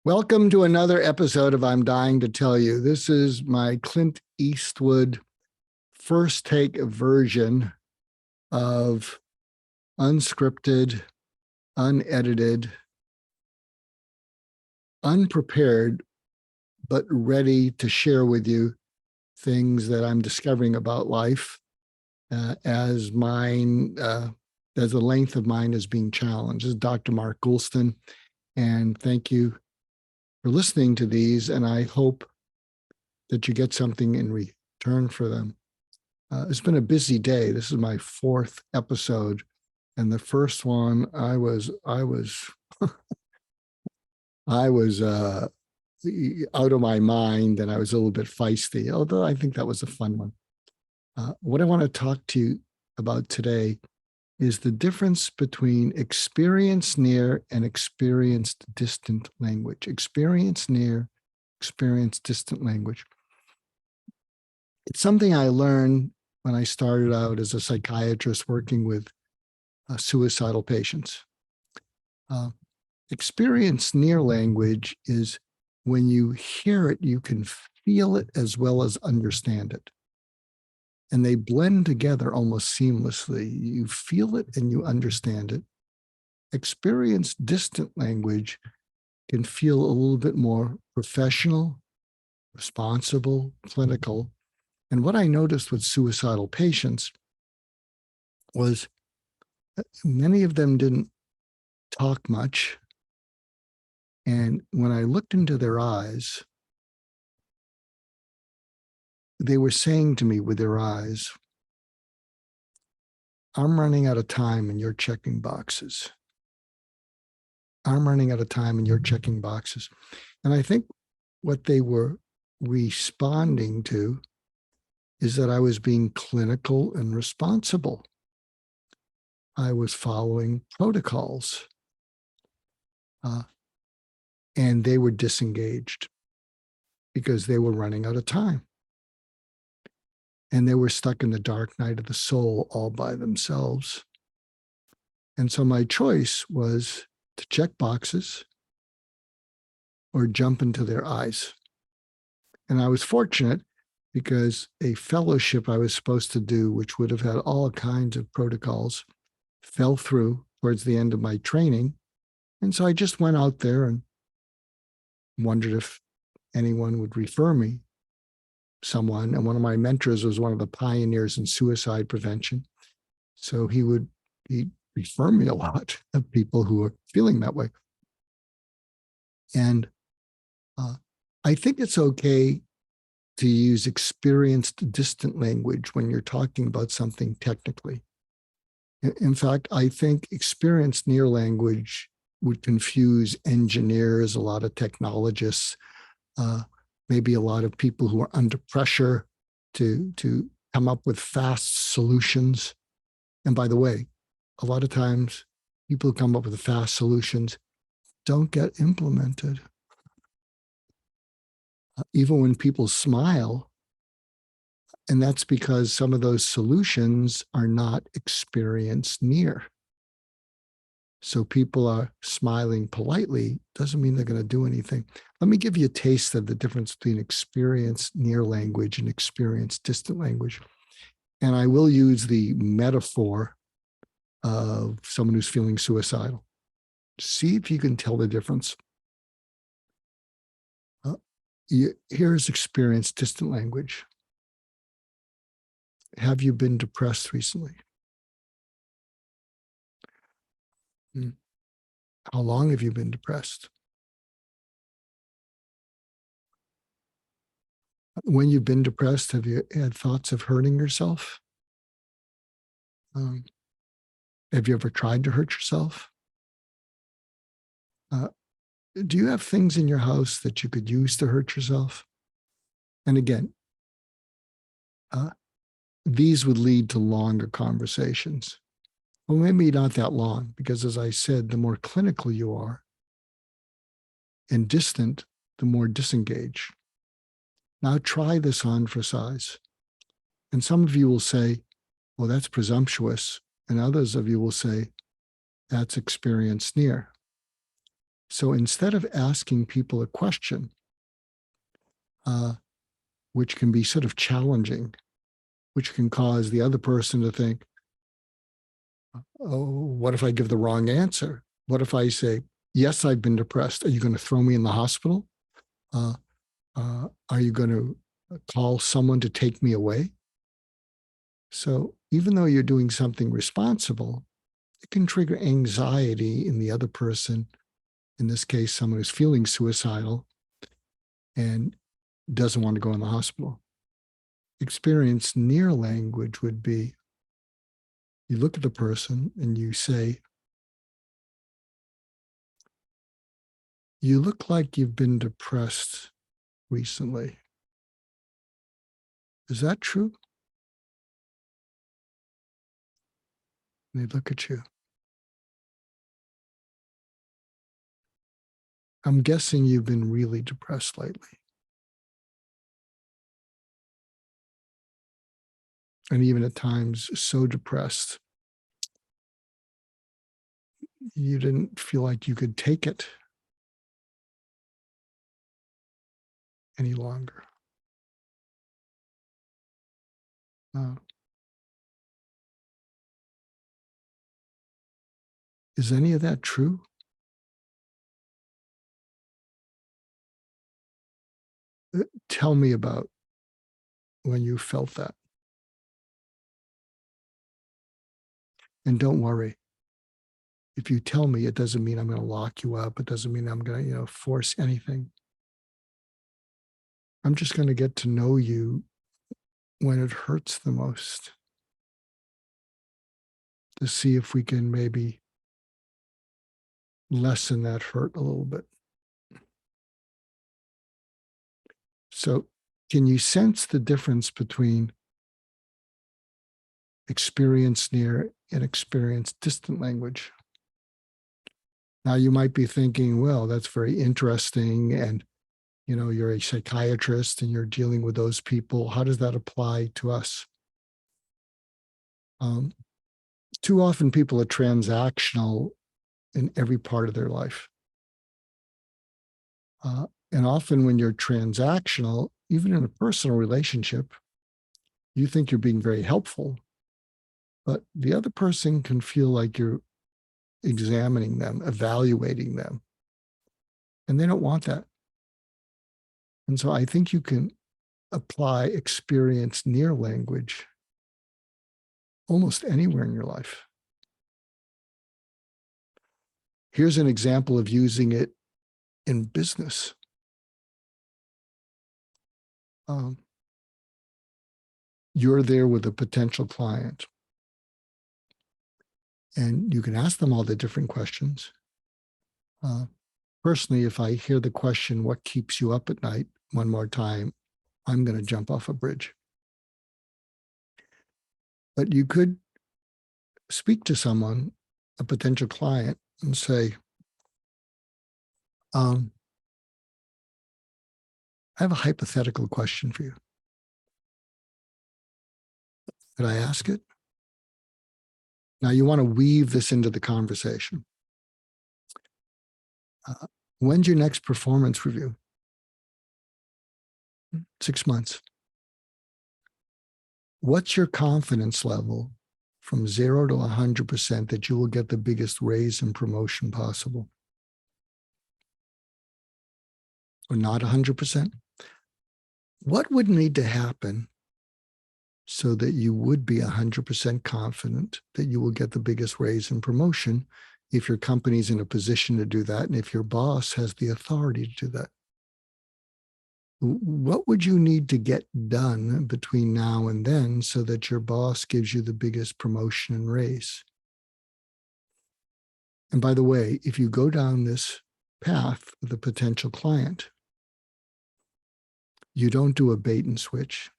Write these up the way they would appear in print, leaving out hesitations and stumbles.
Welcome to another episode of I'm Dying to Tell You. This is my Clint Eastwood first take version of unscripted, unedited, unprepared, but ready to share with you things that I'm discovering about life as the length of mine is being challenged. This is Dr. Mark Goulston, and thank you for listening to these, and I hope that you get something in return for them. It's been a busy day. This is my fourth episode, and the first one I was out of my mind, and I was a little bit feisty, although I think that was a fun one. What I want to talk to you about today is the difference between experience near and experienced distant language. Experience near, experience distant language. It's something I learned when I started out as a psychiatrist working with suicidal patients. Experience near language is when you hear it, you can feel it as well as understand it. And they blend together almost seamlessly. You feel it and you understand it. Experienced distant language can feel a little bit more professional, responsible, clinical. And what I noticed with suicidal patients was many of them didn't talk much. And when I looked into their eyes, they were saying to me with their eyes, "I'm running out of time and you're checking boxes. I'm running out of time and you're checking boxes." And I think what they were responding to is that I was being clinical and responsible. I was following protocols. And they were disengaged because they were running out of time. And they were stuck in the dark night of the soul all by themselves. And so my choice was to check boxes or jump into their eyes. And I was fortunate because a fellowship I was supposed to do, which would have had all kinds of protocols, fell through towards the end of my training. And so I just went out there and wondered if anyone would refer me someone. And one of my mentors was one of the pioneers in suicide prevention. So he'd refer me a lot of people who are feeling that way. And I think it's okay to use experienced distant language when you're talking about something technically. In fact, I think experienced near language would confuse engineers, a lot of technologists, maybe a lot of people who are under pressure to come up with fast solutions. And by the way, a lot of times people who come up with fast solutions don't get implemented. Even when people smile, and that's because some of those solutions are not experienced near. So people are smiling politely, doesn't mean they're going to do anything. Let me give you a taste of the difference between experienced near language and experienced distant language. And I will use the metaphor of someone who's feeling suicidal. See if you can tell the difference. Here's experienced distant language. Have you been depressed recently? How long have you been depressed? When you've been depressed, have you had thoughts of hurting yourself? Have you ever tried to hurt yourself? Do you have things in your house that you could use to hurt yourself? And again, these would lead to longer conversations. Well, maybe not that long, because as I said, the more clinical you are and distant, the more disengaged. Now try this on for size. And some of you will say, well, that's presumptuous. And others of you will say, that's experience near. So instead of asking people a question, which can be sort of challenging, which can cause the other person to think, oh, what if I give the wrong answer? What if I say, yes, I've been depressed. Are you going to throw me in the hospital? Are you going to call someone to take me away? So even though you're doing something responsible, it can trigger anxiety in the other person, in this case, someone who's feeling suicidal and doesn't want to go in the hospital. Experience near language would be, you look at the person and you say, you look like you've been depressed recently. Is that true? And they look at you. I'm guessing you've been really depressed lately. And even at times so depressed, you didn't feel like you could take it any longer. Uh, is any of that true? Tell me about when you felt that. And don't worry. If you tell me, it doesn't mean I'm going to lock you up. It doesn't mean I'm going to, force anything. I'm just going to get to know you when it hurts the most, to see if we can maybe lessen that hurt a little bit. So can you sense the difference between experience near and experience distant language? Now you might be thinking, well, that's very interesting. And, you're a psychiatrist and you're dealing with those people. How does that apply to us? Too often people are transactional in every part of their life. And often when you're transactional, even in a personal relationship, you think you're being very helpful, but the other person can feel like you're examining them, evaluating them, and they don't want that. And so I think you can apply experience near language almost anywhere in your life. Here's an example of using it in business. You're there with a potential client, and you can ask them all the different questions. Personally, if I hear the question, what keeps you up at night, one more time, I'm going to jump off a bridge. But you could speak to someone, a potential client, and say, I have a hypothetical question for you. Could I ask it? Now you want to weave this into the conversation. When's your next performance review? 6 months. What's your confidence level from 0 to 100% that you will get the biggest raise and promotion possible? Or not 100%? What would need to happen so that you would be 100% confident that you will get the biggest raise and promotion if your company's in a position to do that and if your boss has the authority to do that? What would you need to get done between now and then so that your boss gives you the biggest promotion and raise? And by the way, if you go down this path with a potential client, you don't do a bait and switch.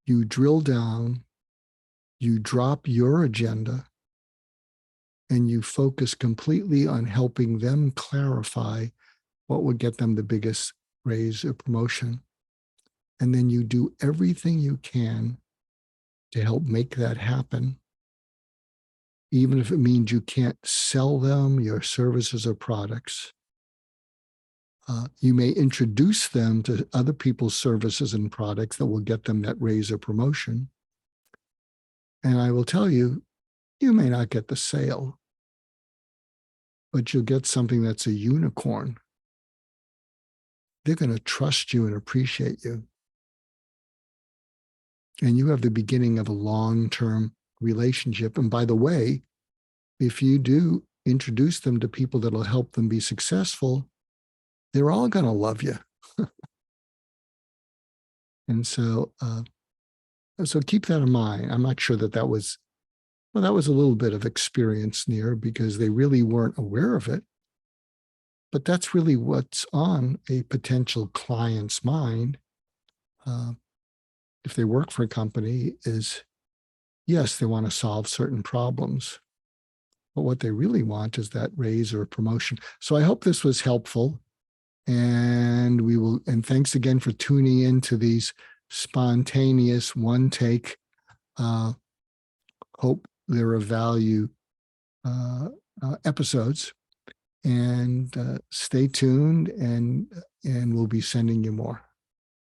You drill down, you drop your agenda, and you focus completely on helping them clarify what would get them the biggest raise or promotion. And then you do everything you can to help make that happen. even if it means you can't sell them your services or products. You may introduce them to other people's services and products that will get them that raise or promotion. And I will tell you, you may not get the sale, but you'll get something that's a unicorn. They're going to trust you and appreciate you. And you have the beginning of a long-term relationship. And by the way, if you do introduce them to people that'll help them be successful, they're all going to love you. And so keep that in mind. I'm not sure that was a little bit of experience near, because they really weren't aware of it. But that's really what's on a potential client's mind. If they work for a company, is yes, they want to solve certain problems, but what they really want is that raise or promotion. So I hope this was helpful. And thanks again for tuning in to these spontaneous one take. Hope they're of value episodes, and stay tuned, and we'll be sending you more.